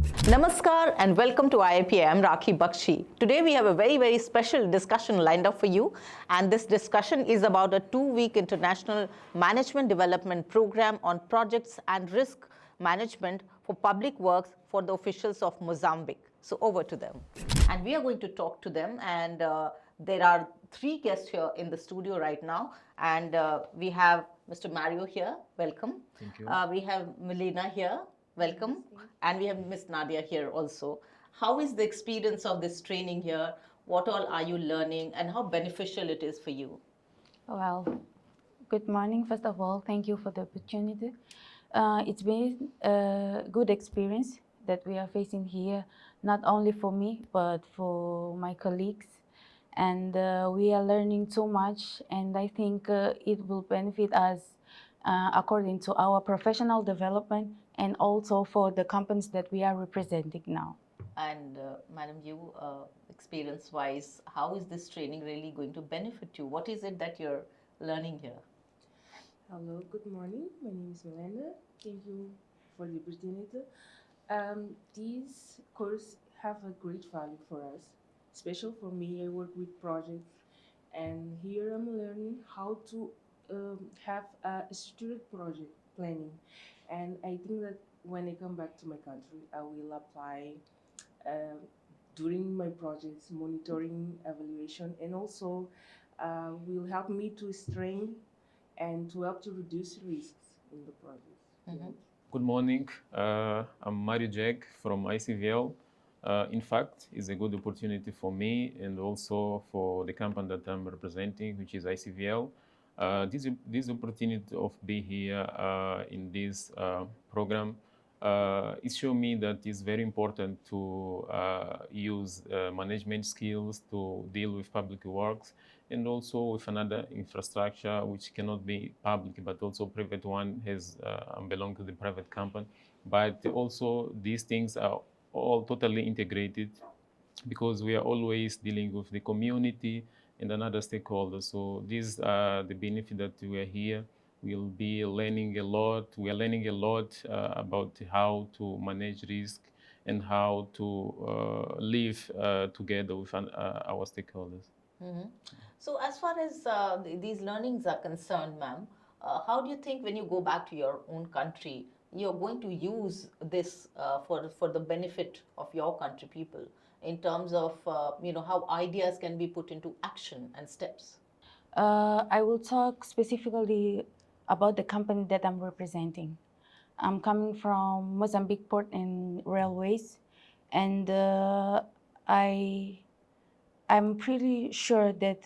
Namaskar and welcome to IIPA. I'm Rakhi Bakshi. Today we have a very special discussion lined up for you, and this discussion is about a 2-week international management development program on projects and risk management for public works for the officials of Mozambique. So over to them. And we are going to talk to them, and there are 3 guests here in the studio right now, and we have Mr. Mario here. Welcome. Thank you. We have Melina here. Welcome. And we have Miss Nadia here also. How is the experience of this training here? What all are you learning and how beneficial it is for you? Well, good morning. First of all, thank you for the opportunity. It's been a good experience that we are facing here, not only for me, but for my colleagues. And we are learning so much, and I think it will benefit us according to our professional development and also for the companies that we are representing now. And Madam, you experience-wise, how is this training really going to benefit you? What is it that you're learning here? Hello, good morning. My name is Melinda. Thank you for the opportunity. This course have a great value for us, especially for me. I work with projects, and here I'm learning how to have a structured project planning. And I think that when I come back to my country, I will apply during my projects, monitoring, evaluation, and also will help me to strengthen and to help to reduce risks in the project. Mm-hmm. Good morning. I'm Mario Jack from ICVL. In fact, it's a good opportunity for me and also for the company that I'm representing, which is ICVL. This opportunity of being here in this program it showed me that it's very important to use management skills to deal with public works and also with another infrastructure which cannot be public but also private one has belong to the private company. But also these things are all totally integrated because we are always dealing with the community and another stakeholders. So these are the benefit that we are here. We'll be learning a lot. We are learning a lot about how to manage risk and how to live together with our stakeholders. Mm-hmm. So as far as these learnings are concerned, ma'am, how do you think when you go back to your own country, you're going to use this for the benefit of your country people in terms of how ideas can be put into action and steps? I will talk specifically about the company that I'm representing. I'm coming from Mozambique Port and Railways, and I'm pretty sure that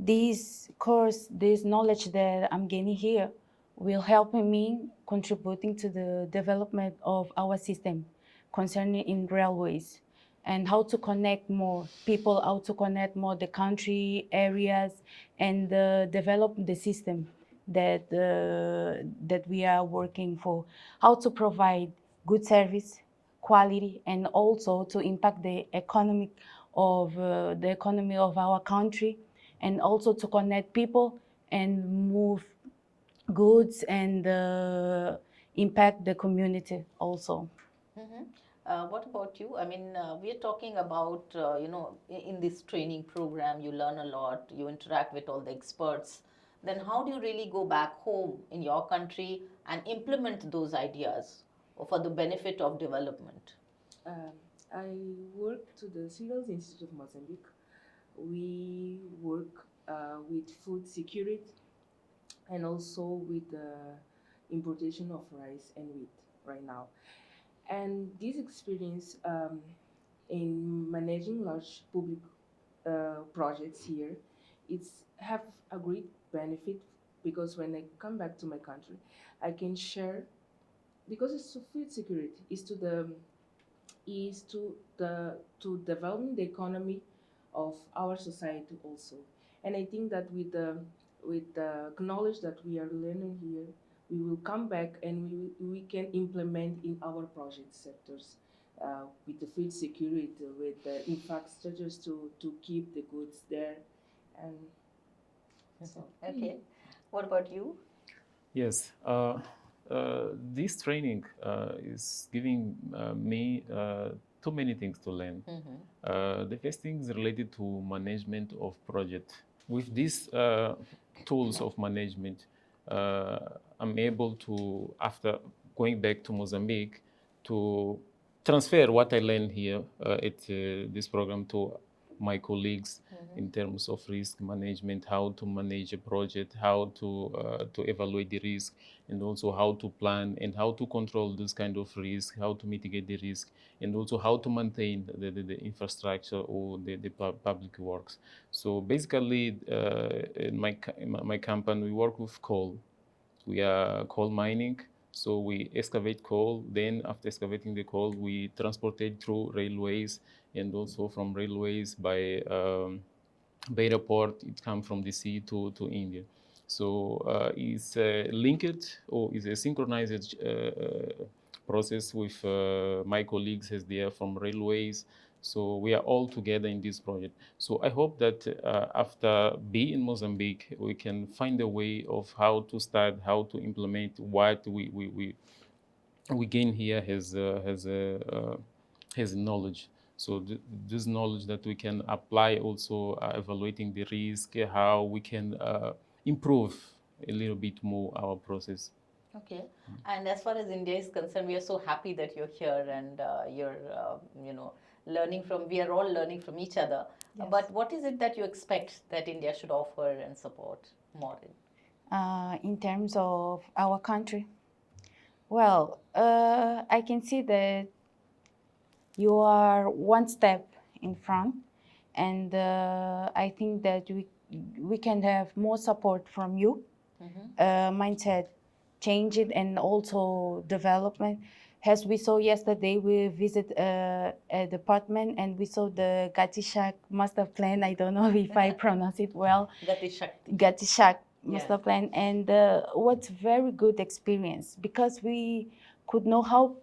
this course, this knowledge that I'm gaining here will help me contributing to the development of our system concerning in railways and how to connect more people, how to connect more the country areas and develop the system that that we are working for, how to provide good service, quality, and also to impact the economy of our country, and also to connect people and move goods and impact the community also. Mm-hmm. What about you? I mean, we are talking about, in this training program, you learn a lot, you interact with all the experts. Then how do you really go back home in your country and implement those ideas for the benefit of development? I work to the Civil Institute of Mozambique. We work with food security and also with the importation of rice and wheat right now. And this experience in managing large public projects here, it's have a great benefit because when I come back to my country, I can share because it's to food security to developing the economy of our society also. And I think that with the knowledge that we are learning here, we will come back and we can implement in our project sectors with the food security, with the infrastructures to keep the goods there. And so. Okay. What about you? Yes. this training is giving me too many things to learn. The first thing is related to management of project. With these tools of management, I'm able to, after going back to Mozambique, to transfer what I learned here at this program to my colleagues in terms of risk management, how to manage a project, how to evaluate the risk, and also how to plan and how to control this kind of risk, how to mitigate the risk, and also how to maintain the infrastructure or the public works. So basically, in my company, we work with coal. We are coal mining. So we excavate coal. Then after excavating the coal, we transport it through railways, and also from railways by airport, it comes from the sea to India. So it's linked or is a synchronized process with my colleagues as they are from railways. So we are all together in this project. So I hope that after being in Mozambique, we can find a way of how to start, how to implement what we gain here has knowledge. So this knowledge that we can apply also evaluating the risk, how we can improve a little bit more our process. Okay. And as far as India is concerned, we are so happy that you're here and you're, learning from, we are all learning from each other. Yes. But what is it that you expect that India should offer and support more In terms of our country, well, I can see that you are one step in front, and I think that we can have more support from you, mindset change it, and also development. As we saw yesterday, we visit a department and we saw the Gatishak master plan. I don't know if I pronounce it well. Gatishak master plan, and what's very good experience, because we could know how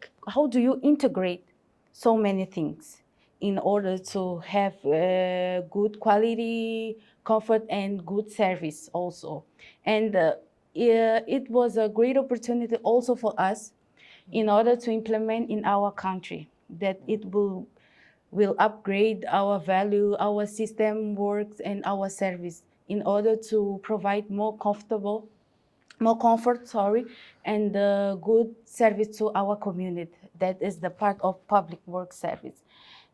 do you integrate so many things in order to have good quality, comfort, and good service also. And it was a great opportunity also for us in order to implement in our country, that it will upgrade our value, our system works, and our service in order to provide more comfort, and good service to our community. That is the part of public work service.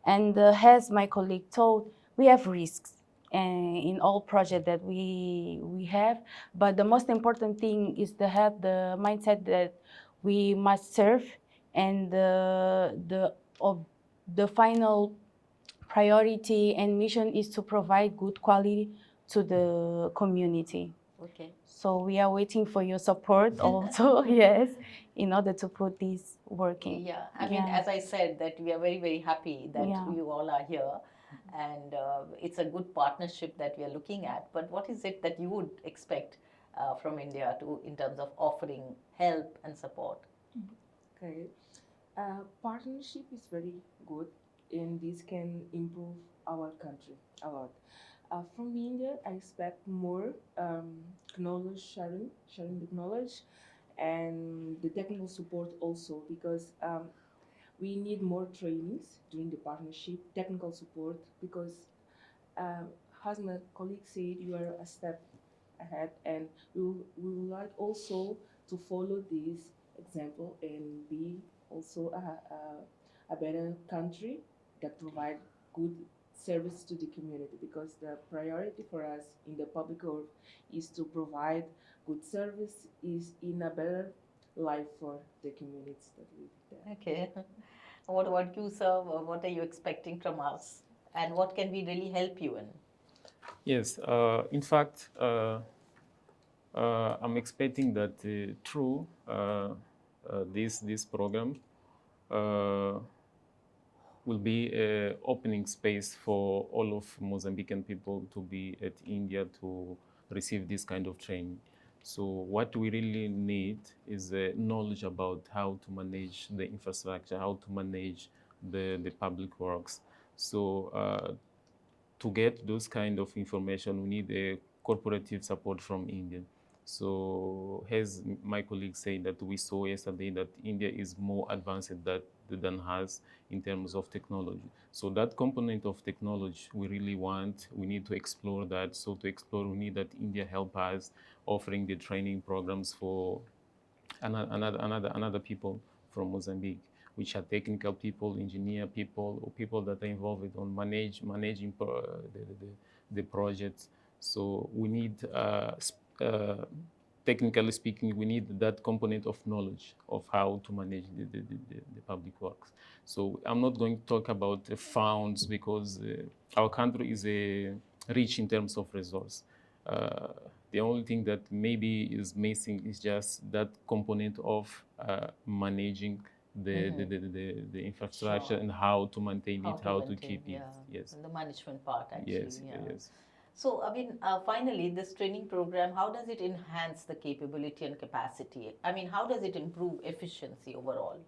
And as my colleague told, we have risks in all projects that we have, but the most important thing is to have the mindset that we must serve, and the final priority and mission is to provide good quality to the community. Okay. So we are waiting for your support also, yes, in order to put this working. Yeah, I mean, as I said, that we are very, very happy that you all are here, and it's a good partnership that we are looking at. But what is it that you would expect from India in terms of offering help and support? Okay. Partnership is very good, and this can improve our country a lot. From India, I expect more knowledge sharing the knowledge, and the technical support also, because we need more trainings during the partnership, technical support, because uh, as my colleague said, you are a step ahead, and we would like also to follow this example and be also a better country that provide good service to the community, because the priority for us in the public work is to provide good service, is in a better life for the communities that live there. Okay. What about you, sir? What are you expecting from us? And what can we really help you in? Yes, in fact, I'm expecting that through this program will be an opening space for all of Mozambican people to be at India to receive this kind of training. So what we really need is knowledge about how to manage the infrastructure, how to manage the public works. So to get those kind of information, we need a corporative support from India. So as my colleague said that we saw yesterday that India is more advanced than us in terms of technology. So that component of technology we really want, we need to explore that. So to explore, we need that India help us offering the training programs for another people from Mozambique, which are technical people, engineer people, or people that are involved on managing the projects. So we need, technically speaking, we need that component of knowledge of how to manage the public works. So I'm not going to talk about the funds because our country is rich in terms of resource. The only thing that maybe is missing is just that component of managing the infrastructure Sure. and how to maintain How it, to how to maintain, keep it. yeah. Yes. And the management part, actually. Yes. Yeah. Yes. So, I mean, finally, this training program, how does it enhance the capability and capacity? I mean, how does it improve efficiency overall?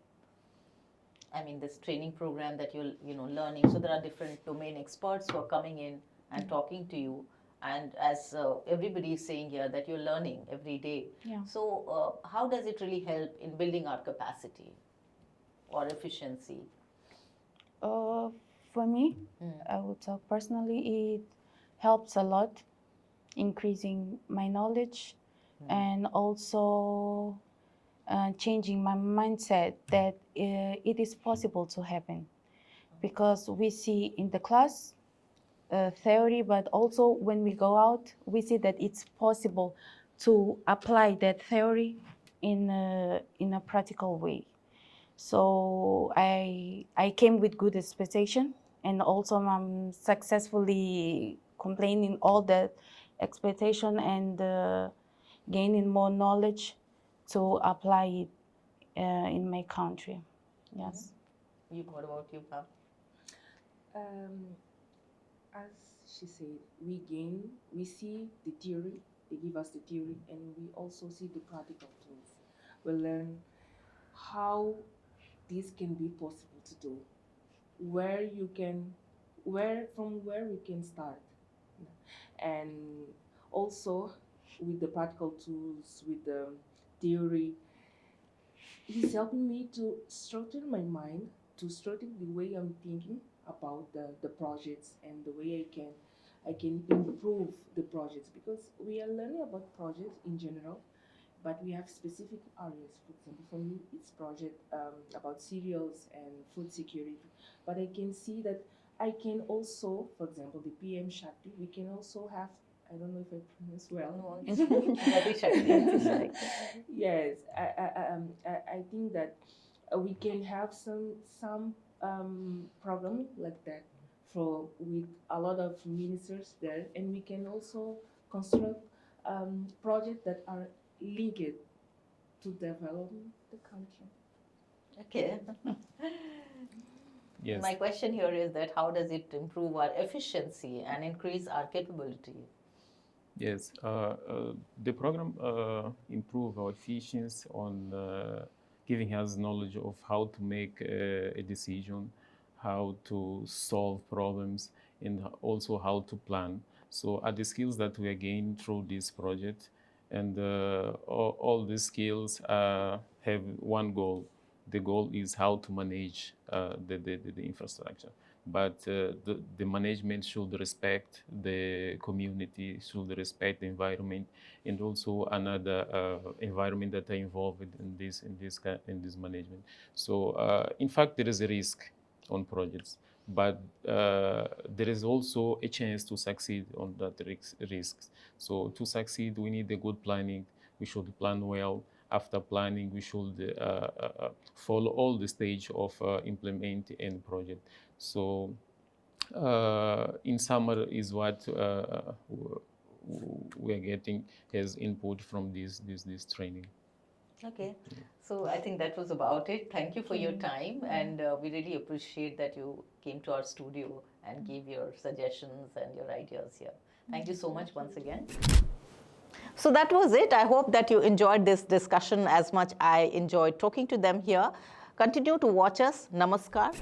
I mean, this training program that you're, learning. So there are different domain experts who are coming in and talking to you. And as everybody is saying here, that you're learning every day. Yeah. So how does it really help in building our capacity or efficiency? For me, I would talk personally, it helps a lot increasing my knowledge and also changing my mindset that it is possible to happen, because we see in the class theory, but also when we go out, we see that it's possible to apply that theory in a practical way. So I came with good expectation, and also I'm successfully completing all that expectation and gaining more knowledge to apply it in my country. Yes. What about you, Pam? As she said, we see the theory, they give us the theory, and we also see the practical tools. We learn how this can be possible to do, from where we can start, and also with the practical tools, with the theory, it is helping me to strengthen my mind, to strengthen the way I'm thinking about the projects and the way I can improve the projects, because we are learning about projects in general, but we have specific areas. For example, for me, it's project about cereals and food security. But I can see that I can also, for example, the PM Shakti, we can also have, I don't know if I pronounce well. Yes, I think that we can have some program like that for with a lot of ministers there, and we can also construct projects that are linked to develop the country. Okay. Yes. My question here is that how does it improve our efficiency and increase our capability? Yes, the program improve our efficiency on giving us knowledge of how to make a decision, how to solve problems, and also how to plan. So are the skills that we are gaining through this project, and all these skills have one goal. The goal is how to manage the infrastructure. But the management should respect the community, should respect the environment, and also another environment that are involved in this management. So in fact, there is a risk on projects, but there is also a chance to succeed on that risks. So to succeed, we need a good planning. We should plan well. After planning, we should follow all the stage of implementing any project. So, in summary, is what we are getting as input from this training. Okay, so I think that was about it. Thank you for your time, and we really appreciate that you came to our studio and gave your suggestions and your ideas here. Thank you so much once again. So that was it. I hope that you enjoyed this discussion as much I enjoyed talking to them here. Continue to watch us. Namaskar.